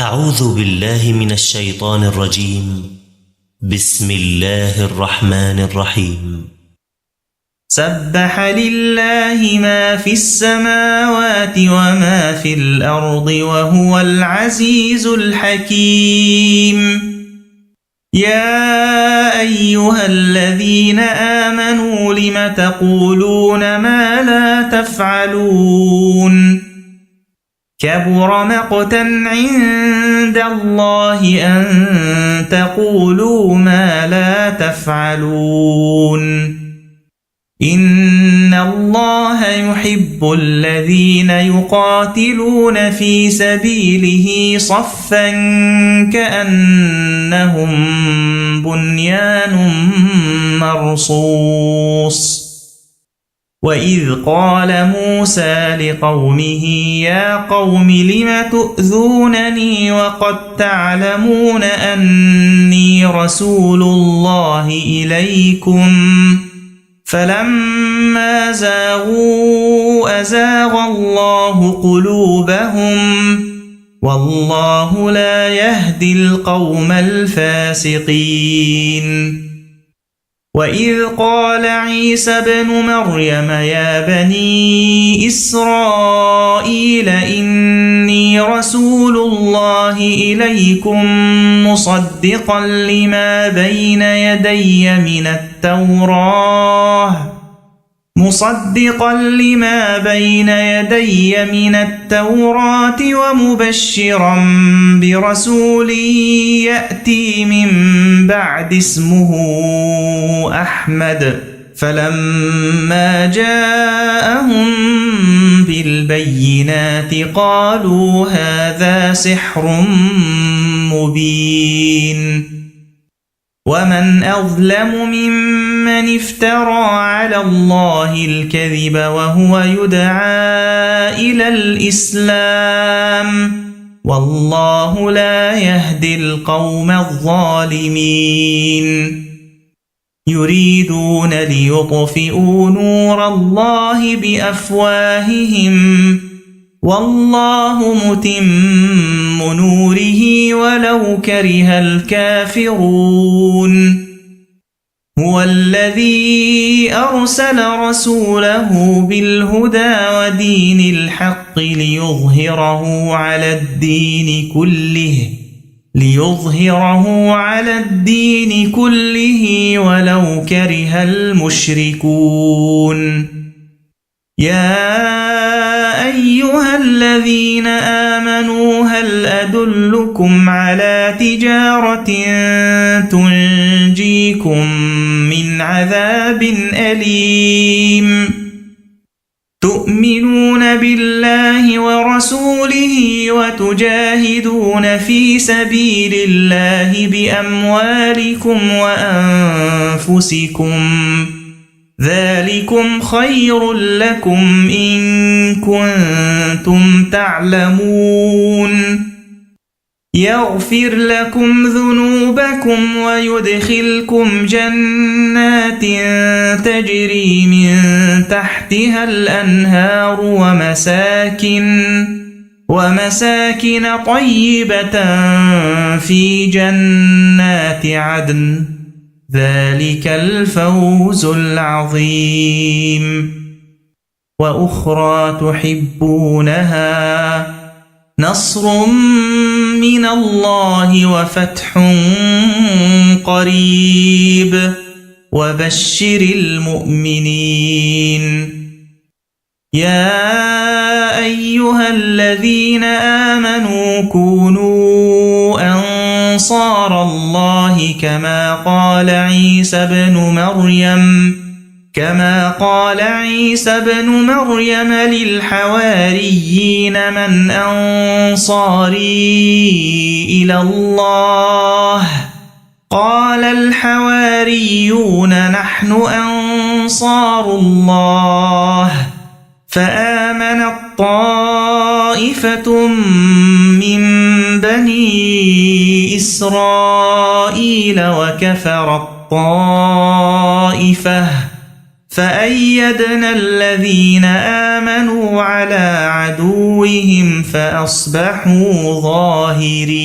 أعوذ بالله من الشيطان الرجيم. بسم الله الرحمن الرحيم. سبح لله ما في السماوات وما في الأرض وهو العزيز الحكيم. يا أيها الذين آمنوا لم تقولون ما لا تفعلون؟ كبر مقتا عند الله أن تقولوا ما لا تفعلون. إن الله يحب الذين يقاتلون في سبيله صفا كأنهم بنيان مرصوص. وإذ قال موسى لقومه يا قوم لم تؤذونني وقد تعلمون أني رسول الله إليكم فلما زاغوا أزاغ الله قلوبهم والله لا يهدي القوم الفاسقين. وإذ قال عيسى ابن مريم يا بني إسرائيل إني رسول الله إليكم مصدقا لما بين يدي من التوراة ومبشرا برسول يأتي من بعد اسمه أحمد. فلما جاءهم بالبينات قالوا هذا سحر مبين. ومن أظلم ممن افترى على الله الكذب وهو يدعى إلى الإسلام والله لا يهدي القوم الظالمين. يريدون ليطفئوا نور الله بأفواههم والله متم نوره ولو كره الكافرون. هو الذي أرسل رسوله بالهدى ودين الحق ليظهره على الدين كله ولو كره المشركون. يا أيها الذين آمنوا هل أدلكم على تجارة تنجيكم من عذاب أليم؟ تؤمنون بالله ورسوله وتجاهدون في سبيل الله بأموالكم وأنفسكم ذلكم خير لكم إن كنتم تعلمون. يغفر لكم ذنوبكم ويدخلكم جنات تجري من تحتها الأنهار ومساكن طيبة في جنات عدن ذلك الفوز العظيم. وأخرى تحبونها نصر من الله وفتح قريب وبشر المؤمنين. يا أيها الذين آمنوا كونوا أنصار الله كما قال عيسى بن مريم للحواريين من أنصاري إلى الله قال الحواريون نحن أنصار الله. فآمنت طائفة من بني إسرائيل وكفرت طائفة فأيدنا الذين آمنوا على عدوهم فأصبحوا ظاهرين.